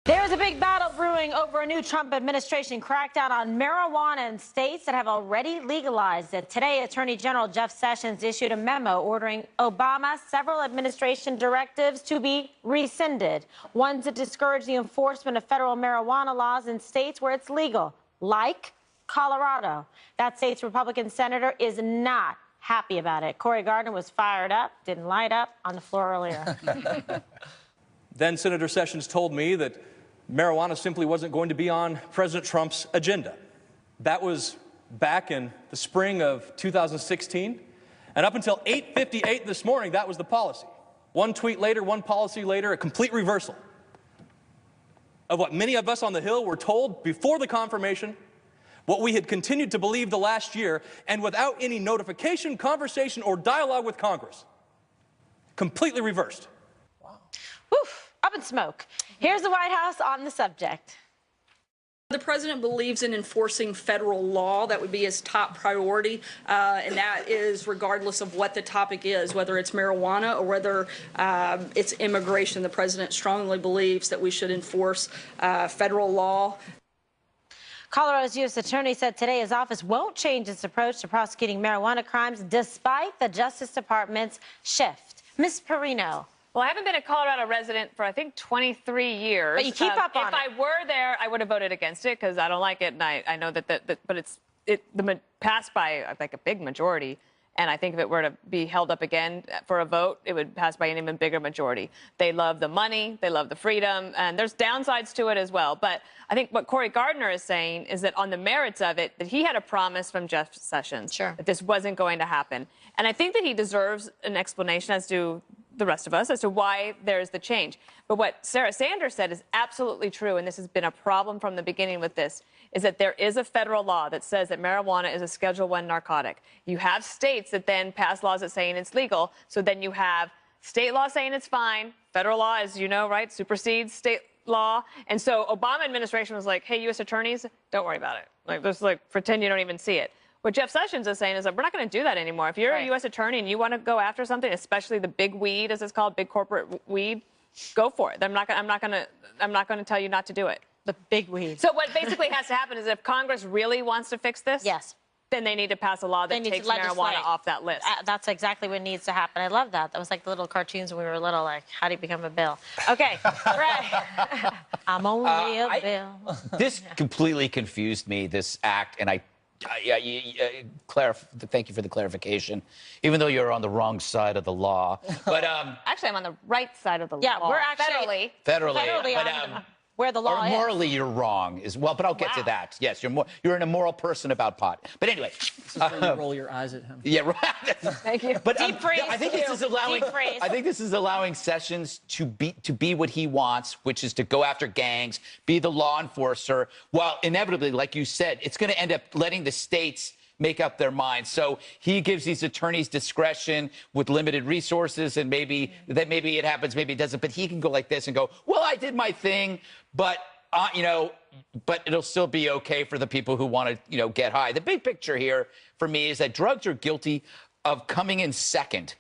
There's a big battle brewing over a new Trump administration crackdown on marijuana in states that have already legalized it. Today, Attorney General Jeff Sessions issued a memo ordering Obama's several administration directives to be rescinded, ones that discourage the enforcement of federal marijuana laws in states where it's legal, like Colorado. That state's Republican senator is not happy about it. Cory Gardner was fired up, didn't light up on the floor earlier. Then Senator Sessions told me that marijuana simply wasn't going to be on President Trump's agenda. That was back in the spring of 2016. And up until 8:58 this morning, that was the policy. One tweet later, one policy later, a complete reversal of what many of us on the Hill were told before the confirmation, what we had continued to believe the last year, and without any notification, conversation, or dialogue with Congress. Completely reversed. Wow. Woof. Up in smoke. Here's the White House on the subject. The president believes in enforcing federal law. That would be his top priority, and that is regardless of what the topic is, whether it's marijuana or whether it's immigration. The president strongly believes that we should enforce federal law. Colorado's U.S. Attorney said today his office won't change its approach to prosecuting marijuana crimes despite the Justice Department's shift. Ms. Perino. Well, I haven't been a Colorado resident for, I think, 23 years. But you keep up on it. If I were there, I would have voted against it because I don't like it, and I know that but it passed by, like, a big majority. And I think if it were to be held up again for a vote, it would pass by an even bigger majority. They love the money, they love the freedom, and there's downsides to it as well. But I think what Cory Gardner is saying is that on the merits of it, that he had a promise from Jeff Sessions that this wasn't going to happen. And I think that he deserves an explanation, as do the rest of us, as to why there's the change. But what Sarah Sanders said is absolutely true, and this has been a problem from the beginning with this, is that there is a federal law that says that marijuana is a Schedule I narcotic. You have states that then pass laws that saying it's legal, so then you have state law saying it's fine, federal law, as you know, right, supersedes state law. And so Obama administration was like, hey, U.S. attorneys, don't worry about it. Like, just pretend you don't even see it. What Jeff Sessions is saying is that we're not going to do that anymore. If you're a U.S. attorney and you want to go after something, especially the big weed, as it's called, big corporate weed, go for it. I'm not going to tell you not to do it. The big weed. So what basically has to happen is if Congress really wants to fix this, then they need to pass a law that takes marijuana off that list. That's exactly what needs to happen. I love that. That was like the little cartoons when we were little, like, how do you become a bill? Okay, right. I'm only a bill. This completely confused me, this act, and thank you for the clarification, even though you're on the wrong side of the law. But actually, I'm on the right side of the law. Yeah, we're actually federally on where the law or is. Morally, you're wrong as well. But I'll get to that. Yes, you're an immoral person about pot. But anyway, this is where you roll your eyes at him. Yeah, right. Thank you. But Deep freeze. I think this is allowing. I think this is allowing Sessions to be what he wants, which is to go after gangs, be the law enforcer, while inevitably, like you said, it's going to end up letting the states make up their minds. So he gives these attorneys discretion with limited resources, and maybe it happens, maybe it doesn't. But he can go like this and go, well, I did my thing, but but it'll still be okay for the people who want to, get high. The big picture here for me is that drugs are guilty of coming in second.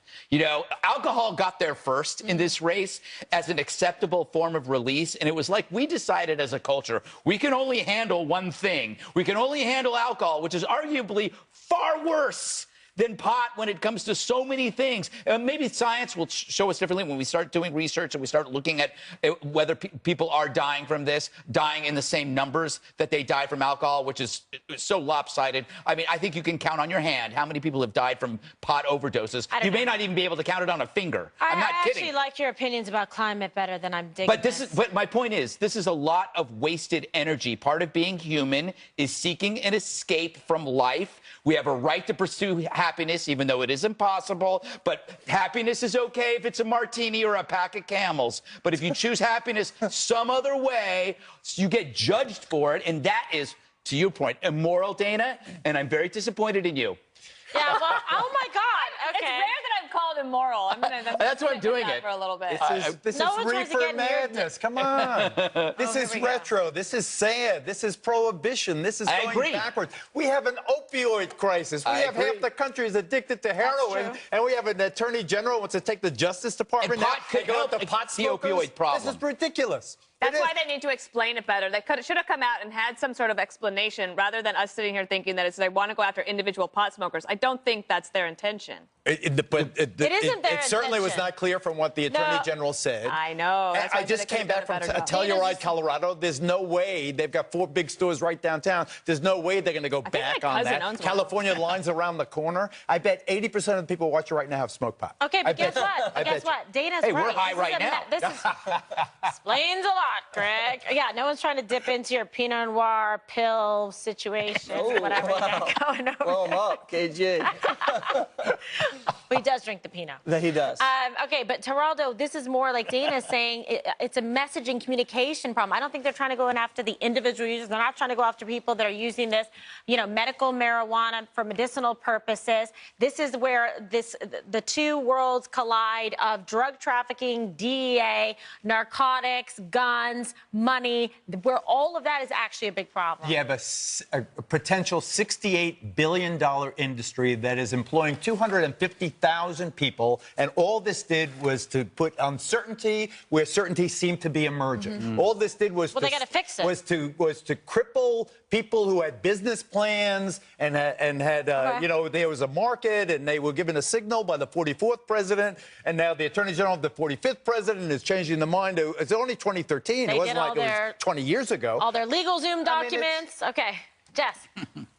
Alcohol got there first in this race as an acceptable form of release. And it was like we decided as a culture, we can only handle one thing. We can only handle alcohol, which is arguably far worse than pot when it comes to so many things. Maybe science will show us differently when we start doing research and we start looking at whether people are dying from this, dying in the same numbers that they die from alcohol, which is so lopsided. I mean, I think you can count on your hand how many people have died from pot overdoses. You may not even be able to count it on a finger. I'm not kidding. I actually like your opinions about climate better than I'm digging. But my point is, this is a lot of wasted energy. Part of being human is seeking an escape from life. We have a right to pursue happiness, even though it is impossible. But happiness is okay if it's a martini or a pack of Camels. But if you choose happiness some other way, you get judged for it. And that is, to your point, immoral, Dana. And I'm very disappointed in you. Yeah, well, oh, my God. Okay. It's rare that I have called immoral. That's why I'm doing it for a little bit. This No is one tries to reefer get near madness. Come on. This is here we go. retro. This is sad. This is prohibition. This is I going agree. backwards. We have an opioid crisis. We I have agree. half the country is addicted to heroin, true. and we have an attorney general who wants to take the Justice Department And pot now could and go help after pot the smokers. opioid problem. This is ridiculous. That's It why is. they need to explain it better. They should have come out and had some sort of explanation rather than us sitting here thinking that they want to go after individual pot smokers. I don't think that's their intention. isn't their It certainly was intention. not clear from what the Attorney No. General said. I know. That's why I just they could've came done back a from better job. Telluride, Colorado. There's no way. They've got 4 big stores right downtown. There's no way they're going to go think back my on cousin that. owns one. California lines around the corner. I bet 80% of the people watching right now have smoked pot. Okay, but guess what? I But guess bet you. what? Dana's Hey, right. we're high This is right a now. This is, explains a lot, Greg. Yeah, no one's trying to dip into your Pinot Noir pill situation, whatever you got going over. Blow him up, KJ. But he does drink the Pinot. That he does. Okay, but Geraldo, this is more like Dana's saying it's a messaging communication problem. I don't think they're trying to go in after the individual users. They're not trying to go after people that are using this, medical marijuana for medicinal purposes. This is where the two worlds collide of drug trafficking, DEA, narcotics, guns, money, where all of that is actually a big problem. You have a potential $68 billion industry that is employing 250,000 people, and all this did was to put uncertainty where certainty seemed to be emerging. All this did was they gotta fix it. was to cripple people who had business plans and had there was a market, and they were given a signal by the 44th president, and now the Attorney General of the 45th president is changing the mind. It's only 2013. They It wasn't did all like it their- was 20 years ago. All their legal Zoom I mean, documents. Okay, Jess.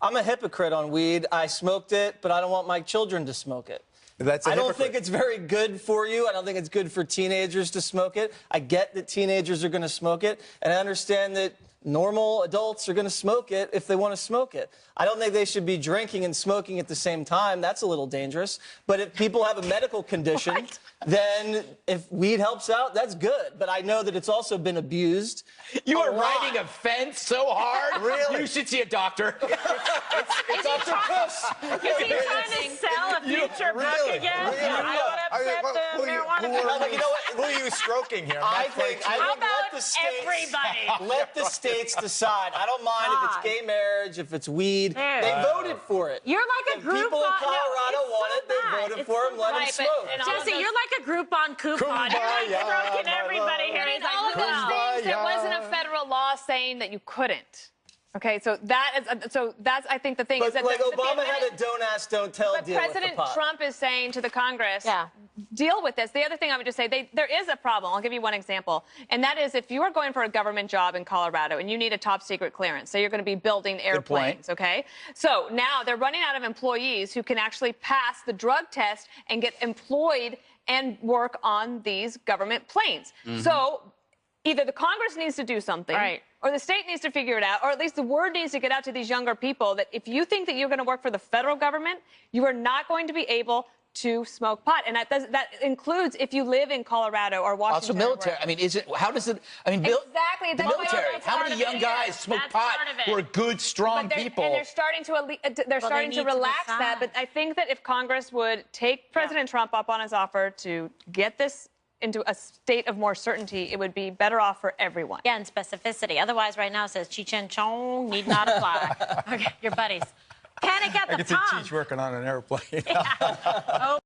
I'm a hypocrite on weed. I smoked it, but I don't want my children to smoke it. That's a I don't hypocrite. think it's very good for you. I don't think it's good for teenagers to smoke it. I get that teenagers are going to smoke it, and I understand that normal adults are going to smoke it if they want to smoke it. I don't think they should be drinking and smoking at the same time. That's a little dangerous. But if people have a medical condition, then if weed helps out, that's good. But I know that it's also been abused. You are a lot. riding a fence so hard. Really? You should see a doctor. It's up to Chris. Is he trying to sell a future book Really? again? Really? I would upset the marijuana. You know what? Who are you stroking here? I Not think Frank. How let about the states, everybody? let the states decide. I don't mind if it's gay marriage, if it's weed. They voted for it. You're like a If Groupon. people in Colorado it's want so it, they bad. voted It's for so them. Let them Right, but smoke. in all of Jesse, those- you're like a Groupon coupon. You're like Kumbaya, stroking my everybody love. here. But He's in like, all of those Kumbaya. things, there wasn't a federal law saying that you couldn't. Okay, so that's I think the thing is But that like the Obama minute- had a don't ask, don't tell But deal with President the pot. Trump is saying to the Congress, Yeah. deal with this. The other thing I would just say, there is a problem. I'll give you one example. And that is if you are going for a government job in Colorado and you need a top secret clearance, so you're going to be building airplanes, okay? So now they're running out of employees who can actually pass the drug test and get employed and work on these government planes. So either the Congress needs to do something, Right. or the state needs to figure it out, or at least the word needs to get out to these younger people that if you think that you're going to work for the federal government, you are not going to be able to smoke pot. And that includes if you live in Colorado or Also Washington. or military. wherever. I mean, how does it? I mean, Exactly. the That's military. that's How part many of young it. guys smoke That's pot part of it. who are good, strong But they're- people? And they're starting to need to relax that. decide. But I think that if Congress would take President Trump up on his offer to get this into a state of more certainty, it would be better off for everyone. Yeah, and specificity. Otherwise, right now it says Cheech and Chong need not apply. Okay, your buddies. Panic at I the can see pump. Cheech working on an airplane. Oh.